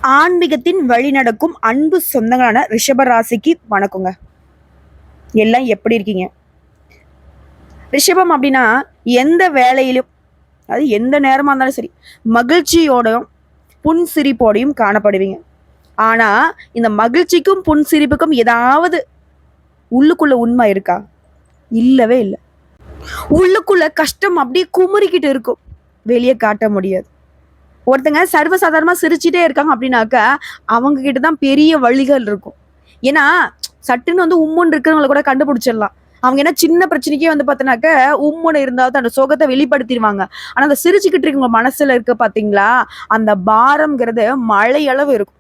ஆன்மீகத்தின் வழி நடக்கும் அன்பு சொந்தங்களான ரிஷபராசிக்கு வணக்கங்க. எல்லாம் எப்படி இருக்கீங்க? ரிஷபம் அப்படின்னா எந்த வேலையிலும், அது எந்த நேரமா இருந்தாலும் சரி, மகிழ்ச்சியோடையும் புன்சிரிப்போடையும் காணப்படுவீங்க. ஆனா இந்த மகிழ்ச்சிக்கும் புன்சிரிப்புக்கும் ஏதாவது உள்ளுக்குள்ள உண்மை இருக்கா? இல்லவே இல்லை. உள்ளுக்குள்ள கஷ்டம் அப்படியே குமுறிக்கிட்டு இருக்கும், வெளியே காட்ட முடியாது. ஒருத்தங்க சர்வசாதாரணமா சிரிச்சுட்டே இருக்காங்க அப்படின்னாக்க அவங்க கிட்டதான் பெரிய வழிகள் இருக்கும். ஏன்னா சட்டுன்னு உம்முன்னு இருக்கிறவங்களை கூட கண்டுபிடிச்சிடலாம். அவங்க என்ன சின்ன பிரச்சனைக்கே பார்த்தனாக்க உம்முன்னு இருந்தாலும் அந்த சோகத்தை வெளிப்படுத்திடுவாங்க. ஆனா அந்த சிரிச்சுக்கிட்டு இருக்கவங்க மனசுல இருக்க பாத்தீங்களா, அந்த பாரம்ங்கிறது மழை அளவு இருக்கும்.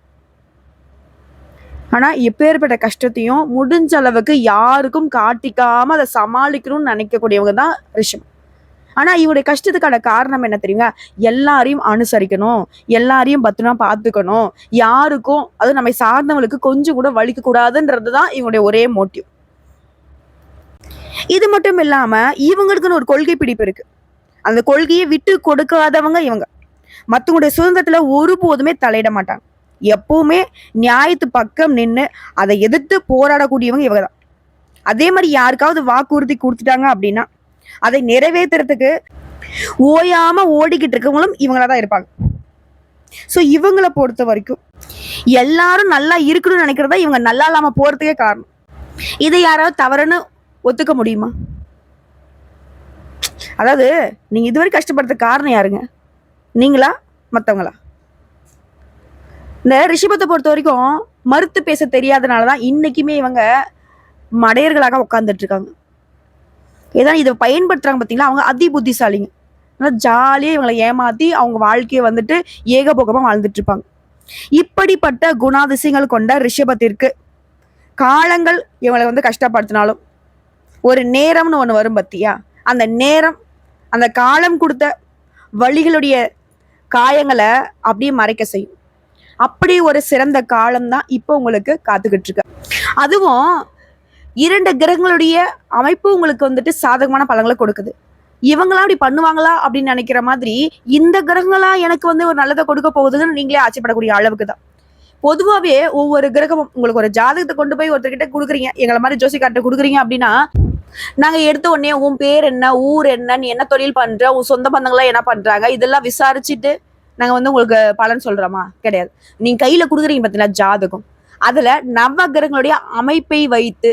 ஆனா எப்பேற்பட்ட கஷ்டத்தையும் முடிஞ்ச அளவுக்கு யாருக்கும் காட்டிக்காம அதை சமாளிக்கணும்னு நினைக்கக்கூடியவங்க தான் ரிஷபம். ஆனா இவருடைய கஷ்டத்துக்கான காரணம் என்ன தெரியுங்க? எல்லாரையும் அனுசரிக்கணும், எல்லாரையும் பத்திரமா பார்த்துக்கணும், யாருக்கும் அது நம்மை சார்ந்தவங்களுக்கு கொஞ்சம் கூட வலிக்க கூடாதுன்றதுதான் இவங்களுடைய ஒரே மோட்டிவ். இது மட்டும் இல்லாம இவங்களுக்குன்னு ஒரு கொள்கை பிடிப்பு இருக்கு. அந்த கொள்கையை விட்டு கொடுக்காதவங்க இவங்க. மற்றவங்களுடைய சுதந்திரத்துல ஒருபோதுமே தலையிட மாட்டாங்க. எப்பவுமே நியாயத்து பக்கம் நின்று அதை எதிர்த்து போராடக்கூடியவங்க இவங்க தான். அதே மாதிரி யாருக்காவது வாக்குறுதி கொடுத்துட்டாங்க அப்படின்னா அதை நிறைவேற்றுறதுக்கு ஓயாம ஓடிக்கிட்டு இருக்கவங்களும் இவங்களாதான் இருப்பாங்க. ஸோ இவங்களை பொறுத்த வரைக்கும் எல்லாரும் நல்லா இருக்கணும்னு நினைக்கிறதா இவங்க நல்லா இல்லாம போறதுக்கே காரணம். இதை யாராவது தவறுன்னு ஒத்துக்க முடியுமா? அதாவது நீங்க இதுவரை கஷ்டப்படுறதுக்கு காரணம் யாருங்க? நீங்களா மற்றவங்களா? இந்த ரிஷபத்தை பொறுத்த வரைக்கும் மறுத்து பேச தெரியாதனாலதான் இன்னைக்குமே இவங்க மடையர்களாக உட்கார்ந்துட்டு இருக்காங்க. ஏதாவது இதை பயன்படுத்துறாங்க பார்த்தீங்களா, அவங்க அதி புத்திசாலிங்க. ஆனால் ஜாலியாக இவங்களை ஏமாற்றி அவங்க வாழ்க்கையை ஏகபோகமாக வாழ்ந்துட்டு இருப்பாங்க. இப்படிப்பட்ட குணாதிசயங்கள் கொண்ட ரிஷபத்திற்கு காலங்கள் இவங்களை கஷ்டப்படுத்தினாலும் ஒரு நேரம்னு ஒன்று வரும் பத்தியா, அந்த நேரம் அந்த காலம் கொடுத்த வழிகளுடைய காயங்களை அப்படியே மறைக்க செய்யும். அப்படி ஒரு சிறந்த காலம் தான் இப்போ உங்களுக்கு காத்துக்கிட்டு இருக்கு. அதுவும் 2 கிரகங்களுடைய அமைப்பு உங்களுக்கு சாதகமான பலன்களை கொடுக்குது. இவங்களாம் அப்படி பண்ணுவாங்களா அப்படின்னு நினைக்கிற மாதிரி இந்த கிரகங்களா எனக்கு ஒரு நல்லதை கொடுக்க போகுதுன்னு நீங்களே ஆச்சரியப்படக்கூடிய அளவுக்கு தான். பொதுவாகவே ஒவ்வொரு கிரகமும் உங்களுக்கு ஒரு ஜாதகத்தை கொண்டு போய் ஒருத்தர்கிட்ட கொடுக்குறீங்க, எங்களை மாதிரி ஜோசிக்கார்ட்ட கொடுக்குறீங்க அப்படின்னா நாங்க எடுத்த உடனே உன் பேர் என்ன, ஊர் என்ன, நீ என்ன தொழில் பண்ற, உன் சொந்த பந்தங்களா என்ன பண்றாங்க, இதெல்லாம் விசாரிச்சுட்டு நாங்க உங்களுக்கு பலன் சொல்றோமா? கிடையாது. நீங்க கையில கொடுக்குறீங்க பார்த்தீங்களா ஜாதகம், அதுல நவ கிரகங்களுடைய அமைப்பை வைத்து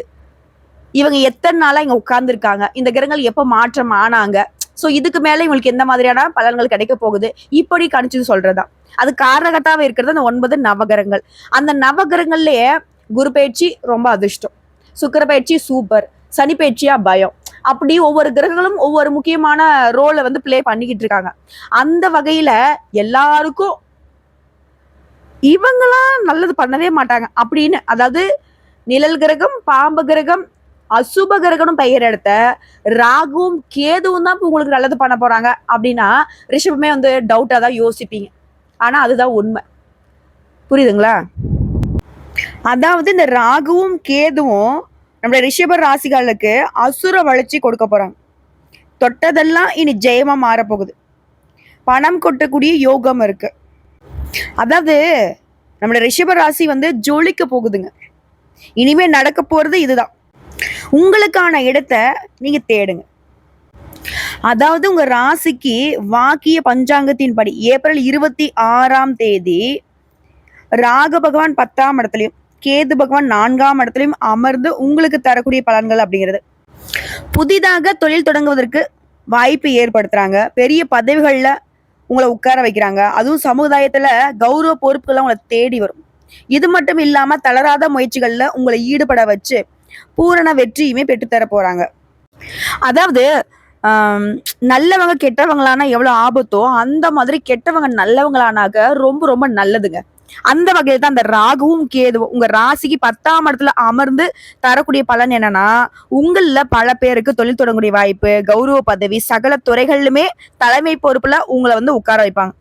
இவங்க எத்தனை நாளா இங்க உட்கார்ந்துருக்காங்க, இந்த கிரகங்கள் எப்ப மாற்றம் ஆனாங்க, ஸோ இதுக்கு மேல இவங்களுக்கு எந்த மாதிரியான பலன்கள் கிடைக்க போகுது, இப்படி கணிச்சு சொல்றதா. அது காரணகட்டாவே இருக்கிறது அந்த 9 நவகிரகங்கள். அந்த நவகிரகங்கள்லயே குரு பயிற்சி ரொம்ப அதிர்ஷ்டம், சுக்கிர பயிற்சி சூப்பர், சனி பயிற்சியா பயம், அப்படி ஒவ்வொரு கிரகங்களும் ஒவ்வொரு முக்கியமான ரோலை பிளே பண்ணிக்கிட்டு இருக்காங்க. அந்த வகையில எல்லாருக்கும் இவங்களாம் நல்லது பண்ணவே மாட்டாங்க அப்படின்னு, அதாவது நிழல் கிரகம், பாம்பு கிரகம், அசுப கிரகனும் பெயர் எடுத்த ராகுவும் கேதுவும் தான் உங்களுக்கு நல்லது பண்ண போறாங்க அப்படின்னா ரிஷபமே டவுட்டா தான் யோசிப்பீங்க. ஆனா அதுதான் உண்மை. புரியுதுங்களா? அதாவது இந்த ராகுவும் கேதுவும் நம்மளுடைய ரிஷப ராசிகளுக்கு அசுர வளர்ச்சி கொடுக்க போறாங்க. தொட்டதெல்லாம் இனி ஜெயமா மாறப்போகுது. பணம் கொட்டக்கூடிய யோகம் இருக்கு. அதாவது நம்மளுடைய ரிஷப ராசி ஜொலிக்க போகுதுங்க. இனிமே நடக்க போறது இதுதான். உங்களுக்கான இடத்தை நீங்க தேடுங்க. அதாவது உங்க ராசிக்கு வாக்கிய பஞ்சாங்கத்தின்படி ஏப்ரல் 26ஆம் தேதி ராகு பகவான் 10ஆம் இடத்துலயும் கேது பகவான் 4ஆம் இடத்துலயும் அமர்ந்து உங்களுக்கு தரக்கூடிய பலன்கள் அப்படிங்கிறது, புதிதாக தொழில் தொடங்குவதற்கு வாய்ப்பு ஏற்படுத்துறாங்க. பெரிய பதவிகள்ல உங்களை உட்கார வைக்கிறாங்க. அதுவும் சமுதாயத்துல கௌரவ பொறுப்புகள்லாம் உங்களை தேடி வரும். இது மட்டும் இல்லாம தளராத முயற்சிகள்ல உங்களை ஈடுபட வச்சு பூரண வெற்றியுமே பெற்றுத்தர போறாங்க. அதாவது நல்லவங்க கெட்டவங்களானா எவ்வளவு ஆபத்தோ அந்த மாதிரி கெட்டவங்க நல்லவங்களானாக்க ரொம்ப ரொம்ப நல்லதுங்க. அந்த வகையில் தான் அந்த ராகுவும் கேதுவும் உங்க ராசிக்கு 10ஆம் இடத்துல அமர்ந்து தரக்கூடிய பலன் என்னன்னா, உங்கள பல பேருக்கு தொழில் தொடங்கக்கூடிய வாய்ப்பு, கௌரவ பதவி, சகல துறைகளிலுமே தலைமை பொறுப்புல உங்களை உட்கார வைப்பாங்க.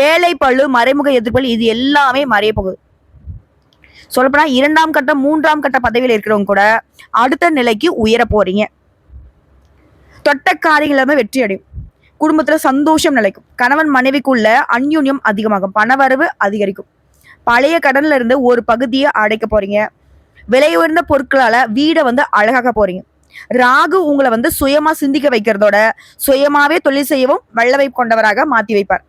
வேலை பழு, மறைமுக எதிர்ப்புகள் இது எல்லாமே மறைய போகுது. சொல்லப்போனா 2ஆம் கட்ட 3ஆம் கட்ட பதவியில் இருக்கிறவங்க கூட அடுத்த நிலைக்கு உயர போறீங்க. தொட்ட காரியங்கள் எல்லாமே வெற்றி அடையும். குடும்பத்துல சந்தோஷம் நிலைக்கும். கணவன் மனைவிக்குள்ள அந்யோன்யம் அதிகமாகும். பணவரவு அதிகரிக்கும். பழைய கடன்ல இருந்து ஒரு பகுதியை அடைக்க போறீங்க. விலை உயர்ந்த பொருட்களால வீடை அழகாக்க போறீங்க. ராகு உங்களை சுயமா சிந்திக்க வைக்கிறதோட சுயமாவே தொழில் செய்யவும் வல்லவை கொண்டவராக மாத்தி வைப்பார்.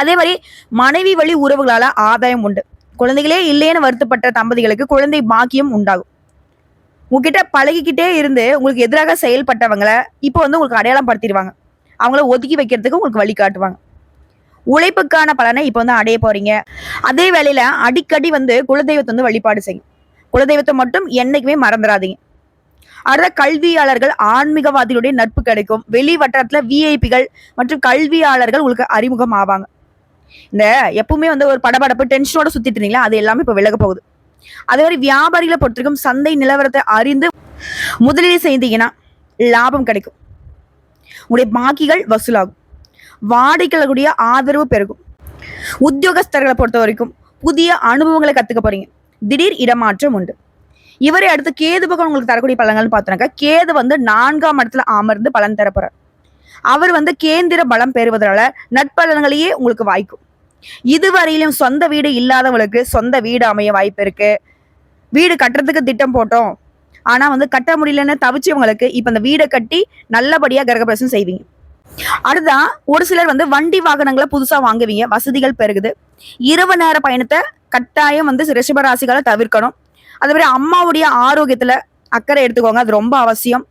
அதே மாதிரி மனைவி வழி உறவுகளால ஆதாயம் உண்டு. குழந்தைகளே இல்லைன்னு வருத்தப்பட்ட தம்பதிகளுக்கு குழந்தை பாக்கியம் உண்டாகும். உங்ககிட்ட பழகிக்கிட்டே இருந்து உங்களுக்கு எதிராக செயல்பட்டவங்களை இப்போ உங்களுக்கு அடையாளம் படுத்திடுவாங்க. அவங்கள ஒதுக்கி வைக்கிறதுக்கு உங்களுக்கு வழி காட்டுவாங்க. உழைப்புக்கான பலனை இப்போ அடைய போறீங்க. அதே வேளையில அடிக்கடி குலதெய்வத்தை வழிபாடு செய்யும். குலதெய்வத்தை மட்டும் என்னைக்குமே மறந்துடாதீங்க. அடுத்த கல்வியாளர்கள் ஆன்மீகவாதிகளுடைய நட்பு கிடைக்கும். வெளி வட்டாரத்துல விஐபிகள் மற்றும் கல்வியாளர்கள் உங்களுக்கு அறிமுகம் ஆவாங்க. இந்த எப்பவுமே ஒரு படபடப்பு டென்ஷனோட சுத்திட்டு இருந்தீங்களா, அது எல்லாமே இப்ப விலக போகுது. அதே மாதிரி வியாபாரிகளை பொறுத்திருக்கும் சந்தை நிலவரத்தை அறிந்து முதலீடு செய்தீங்கன்னா லாபம் கிடைக்கும். உங்களுடைய பாக்கிகள் வசூலாகும். வாடிக்கையாளர்களுடைய ஆதரவு பெருகும். உத்தியோகஸ்தர்களை பொறுத்த வரைக்கும் புதிய அனுபவங்களை கத்துக்க போறீங்க. திடீர் இடமாற்றம் உண்டு. இவரை அடுத்து கேது பகவான் உங்களுக்கு தரக்கூடிய பலன்கள்னு பார்த்தோம்னாக்கா, கேது 4ஆம் இடத்துல அமர்ந்து பலன் தரப்போறார். அவர் கேந்திர பலம் பெறுவதனால நட்பலன்களையே உங்களுக்கு வாய்க்கும். இதுவரையிலும் சொந்த வீடு இல்லாதவங்களுக்கு சொந்த வீடு அமைய வாய்ப்பு இருக்கு. வீடு கட்டுறதுக்கு திட்டம் போட்டோம், ஆனா கட்ட முடியலன்னு தவிச்சவங்களுக்கு இப்ப இந்த வீடை கட்டி நல்லபடியா கிரகப்பிரவேசம் செய்வீங்க. அடுத்ததான் ஒரு சிலர் வண்டி வாகனங்களை புதுசா வாங்குவீங்க. வசதிகள் பெருகுது. இரவு நேர பயணத்தை கட்டாயம் ரிஷபராசிகளை தவிர்க்கணும். அதே மாதிரி அம்மாவுடைய ஆரோக்கியத்துல அக்கறை எடுத்துக்கோங்க, அது ரொம்ப அவசியம்.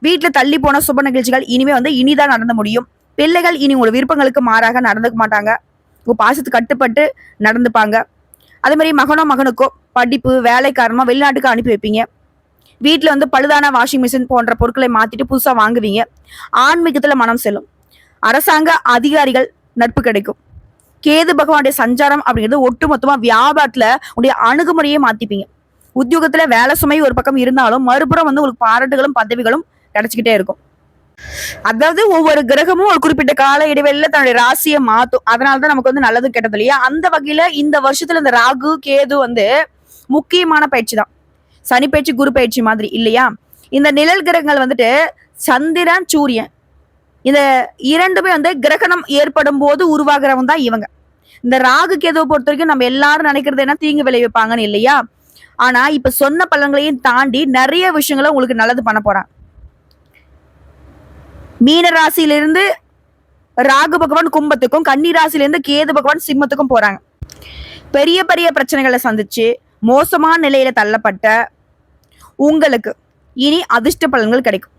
வீட்டுல தள்ளி போன சுப நிகழ்ச்சிகள் இனிமே இனிதான் நடந்து முடியும். பிள்ளைகள் இனி உங்களோட விருப்பங்களுக்கு மாறாக நடந்துக்க மாட்டாங்க. உங்க பாசத்துக்கு கட்டுப்பட்டு நடந்துப்பாங்க. அதே மாதிரி மகனுக்கோ படிப்பு வேலை காரணமா வெளிநாட்டுக்கு அனுப்பி வைப்பீங்க. வீட்டுல பழுதான வாஷிங் மிஷின் போன்ற பொருட்களை மாத்திட்டு புதுசா வாங்குவீங்க. ஆன்மீகத்துல மனம் செல்லும். அரசாங்க அதிகாரிகள் நட்பு கிடைக்கும். கேது பகவானுடைய சஞ்சாரம் அப்படிங்கிறது ஒட்டுமொத்தமா வியாபாரத்துல உடைய அணுகுமுறையை மாத்திப்பீங்க. உத்தியோகத்துல வேலை சுமை ஒரு பக்கம் இருந்தாலும் மறுபுறம் உங்களுக்கு பாராட்டுகளும் பதவிகளும் கிடைச்சிக்கிட்டே இருக்கும். அதாவது ஒவ்வொரு கிரகமும் ஒரு குறிப்பிட்ட கால இடைவெளியில தன்னுடைய ராசியை மாத்தும். அதனாலதான் நமக்கு நல்லது கெட்டது இல்லையா. அந்த வகையில இந்த வருஷத்துல இந்த ராகு கேது முக்கியமான பயிற்சி தான். சனி பயிற்சி குரு பயிற்சி மாதிரி இல்லையா. இந்த நிழல் கிரகங்கள் சந்திரன் சூரியன் இந்த இரண்டுமே கிரகணம் ஏற்படும் போது உருவாகிறவங்க தான் இவங்க. இந்த ராகு கேதுவை பொறுத்த வரைக்கும் நம்ம எல்லாரும் நினைக்கிறது என்ன, தீங்கு விளைவிப்பாங்கன்னு இல்லையா. ஆனா இப்ப சொன்ன பலன்களையும் தாண்டி நிறைய விஷயங்களை உங்களுக்கு நல்லது பண்ண போறாங்க. மீன ராசியிலிருந்து ராகு பகவான் கும்பத்துக்கும், கன்னி ராசியிலிருந்து கேது பகவான் சிம்மத்துக்கும் போறாங்க. பெரிய பெரிய பிரச்சனைகளை சந்திச்சு மோசமான நிலையில தள்ளப்பட்ட உங்களுக்கு இனி அதிர்ஷ்ட பலன்கள் கிடைக்கும்.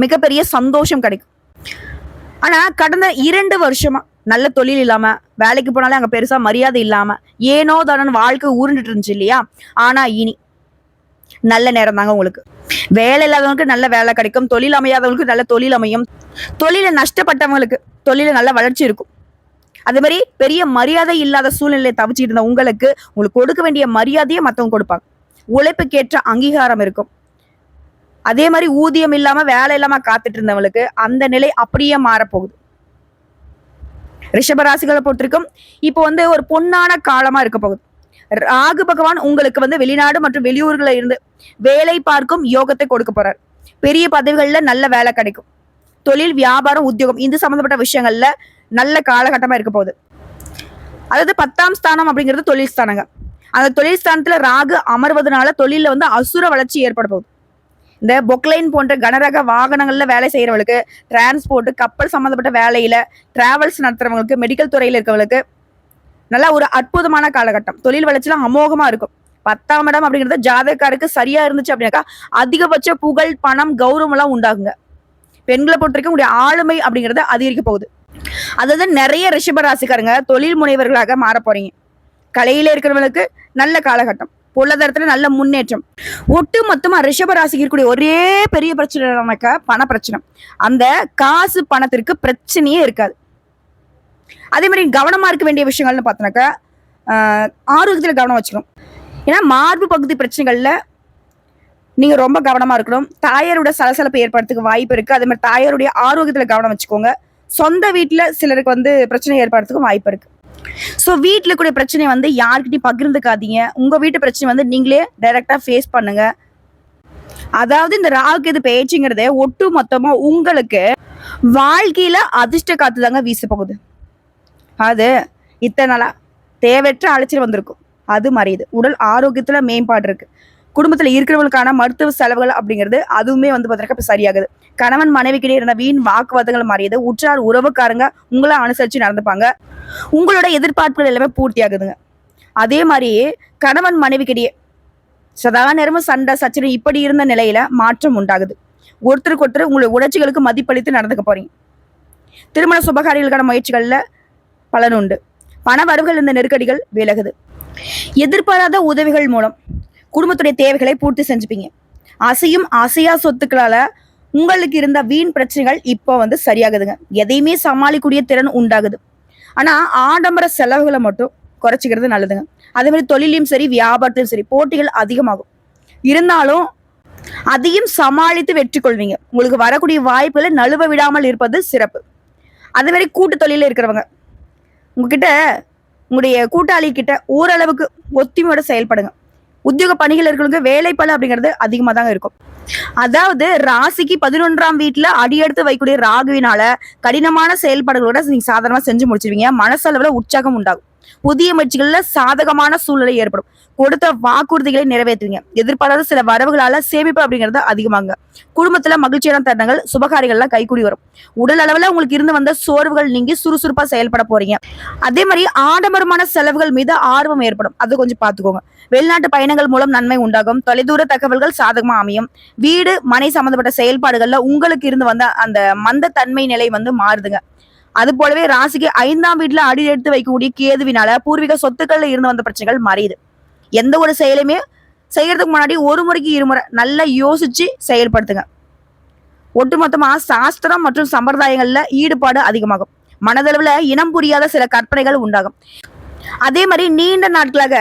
மிகப்பெரிய சந்தோஷம் கிடைக்கும். ஆனா கடந்த 2 வருஷமா நல்ல தொழில் இல்லாம, வேலைக்கு போனாலே அங்க பெருசா மரியாதை இல்லாம, ஏனோ தானு வாழ்க்கை உருண்டுட்டு இருந்துச்சு இல்லையா. ஆனா இனி நல்ல நேரம் தாங்க உங்களுக்கு. வேலை இல்லாதவங்களுக்கு நல்ல வேலை கிடைக்கும். தொழில் அமையாதவங்களுக்கு நல்ல தொழில் அமையும். தொழில நஷ்டப்பட்டவங்களுக்கு தொழில நல்ல வளர்ச்சி இருக்கும். அதே மாதிரி பெரிய மரியாதை இல்லாத சூழ்நிலையை தவிச்சிட்டு இருந்த உங்களுக்கு கொடுக்க வேண்டிய மரியாதையை மற்றவங்க கொடுப்பாங்க. உழைப்புக்கேற்ற அங்கீகாரம் இருக்கும். அதே மாதிரி ஊதியம் இல்லாம வேலை இல்லாம காத்துட்டு இருந்தவங்களுக்கு அந்த நிலை அப்படியே மாறப்போகுது. ரிஷபராசிகளை பொறுத்திருக்கும் இப்போ ஒரு பொன்னான காலமா இருக்க போகுது. ராகு பகவான் உங்களுக்கு வெளிநாடு மற்றும் வெளியூர்களை இருந்து வேலை பார்க்கும் யோகத்தை கொடுக்க போறார். பெரிய பதவிகள்ல நல்ல வேலை கிடைக்கும். தொழில் வியாபாரம் உத்தியோகம் இது சம்பந்தப்பட்ட விஷயங்கள்ல நல்ல காலகட்டமா இருக்க போகுது. அதாவது 10ஆம் ஸ்தானம் அப்படிங்கிறது தொழில் ஸ்தானங்க. அந்த தொழில் ஸ்தானத்துல ராகு அமர்வதனால தொழில அசுர வளர்ச்சி ஏற்பட போகுது. இந்த பொக்லைன் போன்ற கனரக வாகனங்கள்ல வேலை செய்யறவங்களுக்கு, டிரான்ஸ்போர்ட் கப்பல் சம்பந்தப்பட்ட வேலையில டிராவல்ஸ் நடத்துறவங்களுக்கு, மெடிக்கல் துறையில இருக்கவங்களுக்கு நல்ல ஒரு அற்புதமான காலகட்டம். தொழில் வளர்ச்சிலாம் அமோகமா இருக்கும். 10ஆம் இடம் அப்படிங்கிறது ஜாதகக்காருக்கு சரியா இருந்துச்சு அப்படின்னாக்கா அதிகபட்ச புகழ், பணம், கௌரவம் எல்லாம் உண்டாகுங்க. பெண்களை பொறுத்த வரைக்கும் உங்களுடைய ஆளுமை அப்படிங்கறது அதிகரிக்க போகுது. அதாவது நிறைய ரிஷபராசிக்காரங்க தொழில் முனைவர்களாக மாற போறீங்க. கலையில இருக்கிறவங்களுக்கு நல்ல காலகட்டம். பொருளாதாரத்துல நல்ல முன்னேற்றம். ஒட்டு மொத்தமா ரிஷபராசிக்கு இருக்கக்கூடிய ஒரே பெரிய பிரச்சனை பண பிரச்சனை. அந்த காசு பணத்திற்கு பிரச்சனையே இருக்காது. அதே மாதிரி கவனமா இருக்க வேண்டிய விஷயங்கள்னு பார்த்தோம்னாக்கா ஆரோக்கியத்துல கவனம் வச்சுக்கணும். ஏன்னா மார்பு பகுதி பிரச்சனைகள்ல நீங்க ரொம்ப கவனமா இருக்கணும். தாயாரோட சலசலப்பு ஏற்படுறதுக்கு வாய்ப்பு இருக்கு. அதே மாதிரி தாயாருடைய ஆரோக்கியத்துல கவனம் வச்சுக்கோங்க. சொந்த வீட்டுல சிலருக்கு பிரச்சனை ஏற்படுறதுக்கும் வாய்ப்பு இருக்கு. ஸோ வீட்டுல கூடிய பிரச்சனை யார்கிட்டையும் பகிர்ந்துக்காதீங்க. உங்க வீட்டு பிரச்சனை நீங்களே டைரக்டா ஃபேஸ் பண்ணுங்க. அதாவது இந்த ராகு கேது பேச்சுங்கிறதே ஒட்டு மொத்தமா உங்களுக்கு வாழ்க்கையில அதிர்ஷ்ட காத்து தாங்க வீச போகுது. அது இத்தனை நாளா தேவையற்ற அலைச்சல் வந்திருக்கும், அது மறையுது. உடல் ஆரோக்கியத்துல மேம்பாடு இருக்கு. குடும்பத்துல இருக்கிறவங்களுக்கான மருத்துவ செலவுகள் அப்படிங்கிறது அதுவுமே வந்து பார்த்தீங்கன்னா இப்ப சரியாகுது. கணவன் மனைவிக்கிட்டே இருந்த வீண் வாக்குவாதங்கள் மாறியது. உற்றார் உறவுக்காரங்க உங்களை அனுசரிச்சு நடந்துப்பாங்க. உங்களோட எதிர்பார்ப்புகள் எல்லாமே பூர்த்தி ஆகுதுங்க. அதே மாதிரி கணவன் மனைவிக்கிடையே சதா நேரமும் சண்டை சச்சரவு இப்படி இருந்த நிலையில மாற்றம் உண்டாகுது. ஒருத்தருக்கு ஒருத்தர் உங்களுடைய உணர்ச்சிகளுக்கு மதிப்பளித்து நடந்துக்க போறீங்க. திருமண சுபகாரிகளுக்கான முயற்சிகள்ல பலன் உண்டு. பண வரவுகள் இந்த நெருக்கடிகள் விலகுது. எதிர்பாராத உதவிகள் மூலம் குடும்பத்துடைய தேவைகளை பூர்த்தி செஞ்சுப்பீங்க. அசையும் அசையா சொத்துக்களால உங்களுக்கு இருந்த வீண் பிரச்சனைகள் இப்போ வந்து சரியாகுதுங்க. எதையுமே சமாளிக்கூடிய திறன் உண்டாகுது. ஆனா ஆடம்பர செலவுகளை மட்டும் குறைச்சிக்கிறது நல்லதுங்க. அதே மாதிரி தொழிலையும் சரி வியாபாரத்திலும் சரி போட்டிகள் அதிகமாகும். இருந்தாலும் அதையும் சமாளித்து வெற்றி கொள்வீங்க. உங்களுக்கு வரக்கூடிய வாய்ப்புகளை நழுவ விடாமல் இருப்பது சிறப்பு. அதே மாதிரி கூட்டு தொழில இருக்கிறவங்க உங்ககிட்ட உங்களுடைய கூட்டாளி கிட்ட ஓரளவுக்கு ஒத்துமையோட செயல்படுங்க. உத்தியோக பணிகள் இருக்கிறவங்க வேலைப்பளு அப்படிங்கிறது அதிகமா தாங்க இருக்கும். அதாவது ராசிக்கு 11ஆம் வீட்டுல அடியெடுத்து வைக்கக்கூடிய ராகுவினால கடினமான செயல்பாடுகளோட நீங்க சாதாரணமா செஞ்சு முடிச்சிருவீங்க. மனசளவுல உற்சாகம் உண்டாகும். புதிய முயற்சிகள்ல சாதகமான சூழ்நிலை ஏற்படும். கொடுத்த வாக்குறுதிகளை நிறைவேற்றுவீங்க. எதிர்பாராத சில வரவுகளால சேமிப்பு அப்படிங்கிறது அதிகமாங்க. குடும்பத்துல மகிழ்ச்சியான தருணங்கள் சுபகாரியங்கள்லாம் கைகூடி வரும். உடல் அளவுல உங்களுக்கு இருந்து வந்த சோர்வுகள் நீங்கி சுறுசுறுப்பா செயல்பட போறீங்க. அதே மாதிரி ஆடம்பரமான செலவுகள் மீது ஆர்வம் ஏற்படும். அது கொஞ்சம் பாத்துக்கோங்க. வெளிநாட்டு பயணங்கள் மூலம் நன்மை உண்டாகும். தொலைதூர தகவல்கள் சாதகமா அமையும். வீடு மனை சம்பந்தப்பட்ட செயல்பாடுகள்ல உங்களுக்கு இருந்து வந்த அந்த மந்த தன்மை நிலை வந்து மாறுதுங்க. அது போலவே ராசிக்கு 5ஆம் வீட்டுல அடி எடுத்து வைக்கக்கூடிய கேதுவினால பூர்வீக சொத்துக்கள்ல இருந்து வந்த பிரச்சனைகள் மறையுது. எந்த ஒரு செயலுமே செய்யறதுக்கு முன்னாடி ஒரு முறைக்கு இருமுறை நல்லா யோசிச்சு செயல்படுத்துங்க. ஒட்டுமொத்தமா சாஸ்திரம் மற்றும் சம்பிரதாயங்கள்ல ஈடுபாடு அதிகமாகும். மனதளவுல இனம் புரியாத சில கற்பனைகள் உண்டாகும். அதே மாதிரி நீண்ட நாட்களாக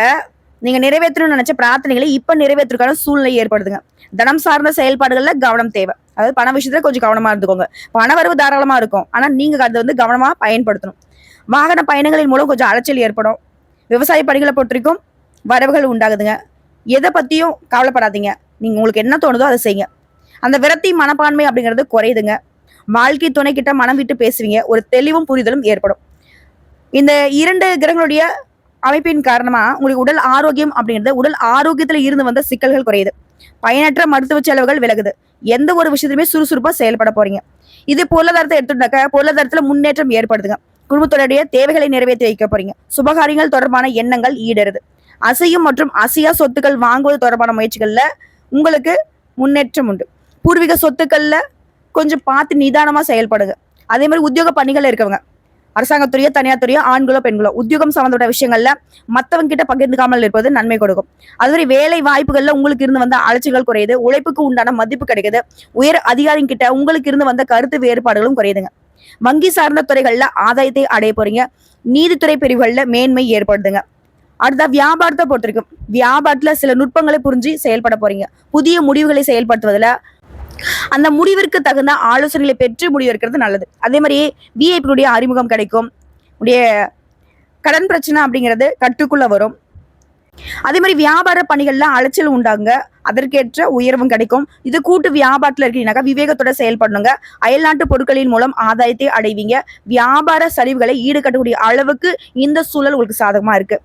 நீங்க நிறைவேற்றணும்னு நினைச்ச பிரார்த்தனைகளை இப்ப நிறைவேற்றுக்கான சூழ்நிலை ஏற்படுதுங்க. தனம் சார்ந்த செயல்பாடுகள்ல கவனம் தேவை. அதாவது பண விஷயத்துல கொஞ்சம் கவனமா இருந்துக்கோங்க. பண வரவு தாராளமா இருக்கும், ஆனா நீங்க அதை வந்து கவனமா பயன்படுத்தணும். வாகன பயணங்களின் மூலம் கொஞ்சம் அலைச்சல் ஏற்படும். விவசாய பணிகளை பொறுத்த வரைக்கும் வரவுகள் உண்டாகுதுங்க. எதை பத்தியும் கவலைப்படாதீங்க. நீங்க உங்களுக்கு என்ன தோணுதோ அதை செய்யுங்க. அந்த விரக்தி மனப்பான்மை அப்படிங்கிறது குறையுதுங்க. வாழ்க்கை துணை கிட்ட மனம் விட்டு பேசுவீங்க. ஒரு தெளிவும் புரிதலும் ஏற்படும். இந்த 2 கிரகங்களுடைய அமைப்பின் காரணமா உங்களுக்கு உடல் ஆரோக்கியம் அப்படிங்கிறது உடல் ஆரோக்கியத்துல இருந்து வந்த சிக்கல்கள் குறையுது. பயனற்ற மருத்துவ செலவுகள் விலகுது. எந்த ஒரு விஷயத்திலுமே சுறுசுறுப்பா செயல்பட போறீங்க. இது பொருளாதாரத்தை எடுத்துட்டாக்க பொருளாதாரத்துல முன்னேற்றம் ஏற்படுதுங்க. குடும்பத்தோடைய தேவைகளை நிறைவேற்றி வைக்க போறீங்க. சுபகாரியங்கள் தொடர்பான எண்ணங்கள் ஈடருது. அசையும் மற்றும் அசையா சொத்துக்கள் வாங்குவது தொடர்பான முயற்சிகள்ல உங்களுக்கு முன்னேற்றம் உண்டு. பூர்வீக சொத்துக்கள்ல கொஞ்சம் பார்த்து நிதானமா செயல்படுங்க. அதே மாதிரி உத்தியோக பணிகள் இருக்கவங்க அரசாங்கத்துறையோ தனியார் துறையோ ஆண்களோ பெண்களோ உத்தியோகம் சம்பந்தப்பட்ட விஷயங்கள்ல மத்தவங்க கிட்ட பகிர்ந்துக்காமல் இருப்பது நன்மை கொடுக்கும். அது மாதிரி வேலை வாய்ப்புகள்ல உங்களுக்கு இருந்து வந்த அலைச்சல்கள் குறையுது. உழைப்புக்கு உண்டான மதிப்பு கிடைக்குது. உயர் அதிகாரி கிட்ட உங்களுக்கு இருந்து வந்த கருத்து வேறுபாடுகளும் குறையுதுங்க. வங்கி சார்ந்த துறைகள்ல ஆதாயத்தை அடைய போறீங்க. நீதித்துறை பிரிவுகள்ல மேன்மை ஏற்படுதுங்க. அடுத்த வியாபாரத்தை பொறுத்திருக்கும். வியாபாரத்துல சில நுட்பங்களை புரிஞ்சு செயல்பட போறீங்க. புதிய முடிவுகளை செயல்படுத்துவதுல அந்த முடிவிற்கு தகுந்த ஆலோசனைகளை பெற்று முடிவெடுக்கிறது நல்லது. அதே மாதிரி விஐபியுடைய அறிமுகம் கிடைக்கும். உடைய கடன் பிரச்சனை அப்படிங்கிறது கட்டுக்குள்ள வரும். அதே மாதிரி வியாபார பணிகள்ல அலைச்சல் உண்டாங்க. அதற்கேற்ற உயர்வும் கிடைக்கும். இது கூட்டு வியாபாரத்துல இருக்கீங்கன்னாக்கா விவேகத்தோட செயல்படணுங்க. அயல்நாட்டு பொருட்களின் மூலம் ஆதாயத்தை அடைவீங்க. வியாபார சரிவுகளை ஈடுகட்டக்கூடிய அளவுக்கு இந்த சூழல் உங்களுக்கு சாதகமா இருக்கு.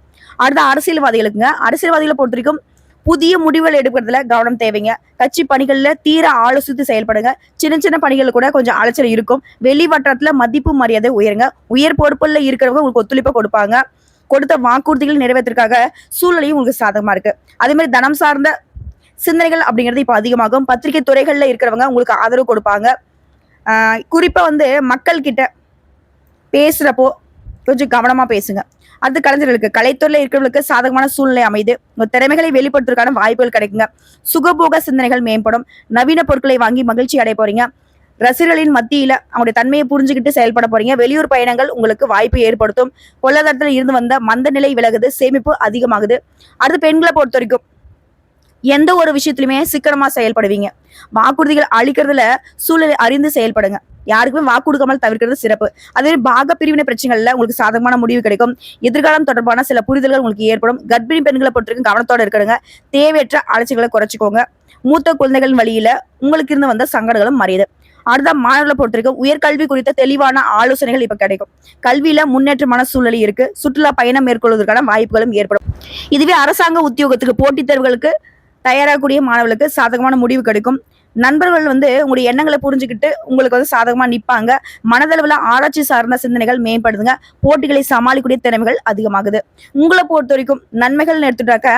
அடுத்த அரசியல்வாதிகளுக்குங்க. அரசியல்வாதிகளை பொறுத்த வரைக்கும் புதிய முடிவுகள் எடுக்கிறதுல கவனம் தேவைங்க. கட்சி பணிகள்ல தீர ஆலோசித்து செயல்படுங்க. சின்ன சின்ன பணிகள் கூட கொஞ்சம் அலைச்சல் இருக்கும். வெளிவட்டத்துல மதிப்பு மரியாதை உயருங்க. உயர் பொறுப்புல இருக்கிறவங்க உங்களுக்கு ஒத்துழைப்பு கொடுப்பாங்க. கொடுத்த வாக்குறுதிகள் நிறைவேற்றிருக்காக சூழ்நிலையும் உங்களுக்கு சாதகமா இருக்கு. அதே மாதிரி தனம் சார்ந்த சிந்தனைகள் அப்படிங்கிறது இப்ப அதிகமாகும். பத்திரிகை துறைகள்ல இருக்கிறவங்க உங்களுக்கு ஆதரவு கொடுப்பாங்க. குறிப்பா வந்து மக்கள் கிட்ட பேசுறப்போ கொஞ்சம் கவனமா பேசுங்க. அது கலைஞர்களுக்கு கலைத்துறையில இருக்கிறவங்களுக்கு சாதகமான சூழ்நிலை அமைது. உங்க திறமைகளை வெளிப்படுத்துவதற்கான வாய்ப்புகள் கிடைக்குங்க. சுகபோக சிந்தனைகள் மேம்படும். நவீன பொருட்களை வாங்கி மகிழ்ச்சி அடைய போறீங்க. ரசிகர்களின் மத்தியில அவங்களுடைய தன்மையை புரிஞ்சுக்கிட்டு செயல்பட போறீங்க. வெளியூர் பயணங்கள் உங்களுக்கு வாய்ப்பு ஏற்படுத்தும். பொருளாதாரத்துல இருந்து வந்த மந்த நிலை விலகுது. சேமிப்பு அதிகமாகுது. அடுத்து பெண்களை பொறுத்த வரைக்கும் எந்த ஒரு விஷயத்திலுமே சிக்கனமா செயல்படுவீங்க. வாக்குறுதிகள் அளிக்கிறதுல சூழலை அறிந்து செயல்படுங்க. யாருக்குமே வாக்கு கொடுக்காமல் தவிர்க்கிறது சிறப்பு. அதே பாக பிரிவினை பிரச்சனைகள்ல உங்களுக்கு சாதகமான முடிவு கிடைக்கும். எதிர்காலம் தொடர்பான சில புரிதல்கள் உங்களுக்கு ஏற்படும். கர்ப்பிணி பெண்களை பொறுத்தவரைக்கும் கவனத்தோட இருக்கிறங்க. தேவையற்ற அலைச்சல்களை குறைச்சிக்கோங்க. மூத்த குழந்தைகளின் வழியில உங்களுக்கு இருந்து வந்த சங்கடங்களும் மறையுது. அடுத்த மாணவர்களை பொறுத்த வரைக்கும் உயர்கல்வி குறித்த தெளிவான ஆலோசனைகள் இப்ப கிடைக்கும். கல்வியில முன்னேற்றமான சூழ்நிலை இருக்கு. சுற்றுலா பயணம் மேற்கொள்வதற்கான வாய்ப்புகளும் ஏற்படும். இதுவே அரசாங்க உத்தியோகத்துக்கு போட்டித் தேர்வுகளுக்கு தயாராகக்கூடிய மாணவர்களுக்கு சாதகமான முடிவு கிடைக்கும். நண்பர்கள் உங்களுடைய எண்ணங்களை புரிஞ்சுக்கிட்டு உங்களுக்கு சாதகமா நிற்பாங்க. மனதளவுல ஆராய்ச்சி சார்ந்த சிந்தனைகள் மேம்படுதுங்க. போட்டிகளை சமாளிக்கக்கூடிய திறமைகள் அதிகமாகுது. உங்களை பொறுத்த வரைக்கும் நன்மைகள் எடுத்துட்டாக்க,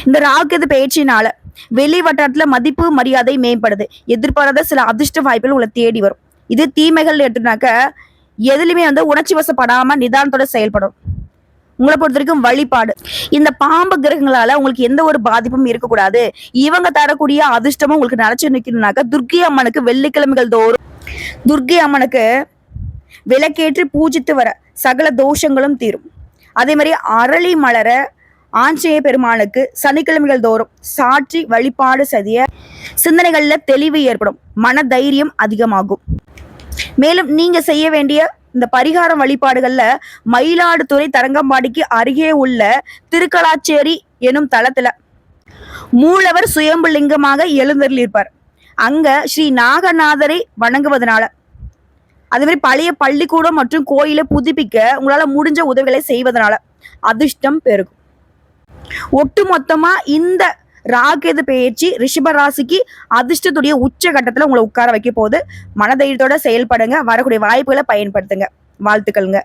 இந்த ராகுகேது பயிற்சியினால வெளி வட்டாரத்துல மதிப்பு மரியாதை மேம்படுது. எதிர்பாராத சில அதிர்ஷ்ட வாய்ப்புகள் உங்களை தேடி வரும். இது தீமைகள் எடுத்துனாக்க, எதுலையுமே உணர்ச்சி வசப்படாம நிதானத்தோட செயல்படும். உங்களை பொறுத்த வரைக்கும் வழிபாடு, இந்த பாம்பு கிரகங்களால உங்களுக்கு எந்த ஒரு பாதிப்பும் இருக்கக்கூடாது, இவங்க தரக்கூடிய அதிர்ஷ்டமும் உங்களுக்கு நினைச்சு நிக்கணும்னாக்க, துர்க்கை அம்மனுக்கு வெள்ளிக்கிழமைகள் தோறும் துர்க்கை அம்மனுக்கு விளக்கேற்றி பூஜித்து வர சகல தோஷங்களும் தீரும். அதே மாதிரி அரளி மலர ஆஞ்சநேய பெருமானுக்கு சனிக்கிழமைகள் தோறும் சாற்றி வழிபாடு செய்ய சிந்தனைகள்ல தெளிவு ஏற்படும். மன தைரியம் அதிகமாகும். மேலும் நீங்க செய்ய வேண்டிய இந்த பரிகார வழிபாடுகள்ல மயிலாடுதுறை தரங்கம்பாடிக்கு அருகே உள்ள திருக்கலாச்சேரி எனும் தலத்துல மூலவர் சுயம்பு லிங்கமாக எழுந்தருளிருப்பார். அங்க ஸ்ரீ நாகநாதரை வணங்குவதனால, அதே மாதிரி பழைய பள்ளிக்கூடம் மற்றும் கோயிலை புதுப்பிக்க உங்களால முடிஞ்ச உதவிகளை செய்வதனால அதிர்ஷ்டம் பெருகும். ஒட்டு மொத்தமா இந்த ராகுகேது பயிற்சி ரிஷப ராசிக்கு அதிர்ஷ்டத்துடைய உச்ச கட்டத்துல உங்களை உட்கார வைக்க போது. மனதைரியத்தோட செயல்படுங்க. வரக்கூடிய வாய்ப்புகளை பயன்படுத்துங்க. வாழ்த்துக்கள்ங்க.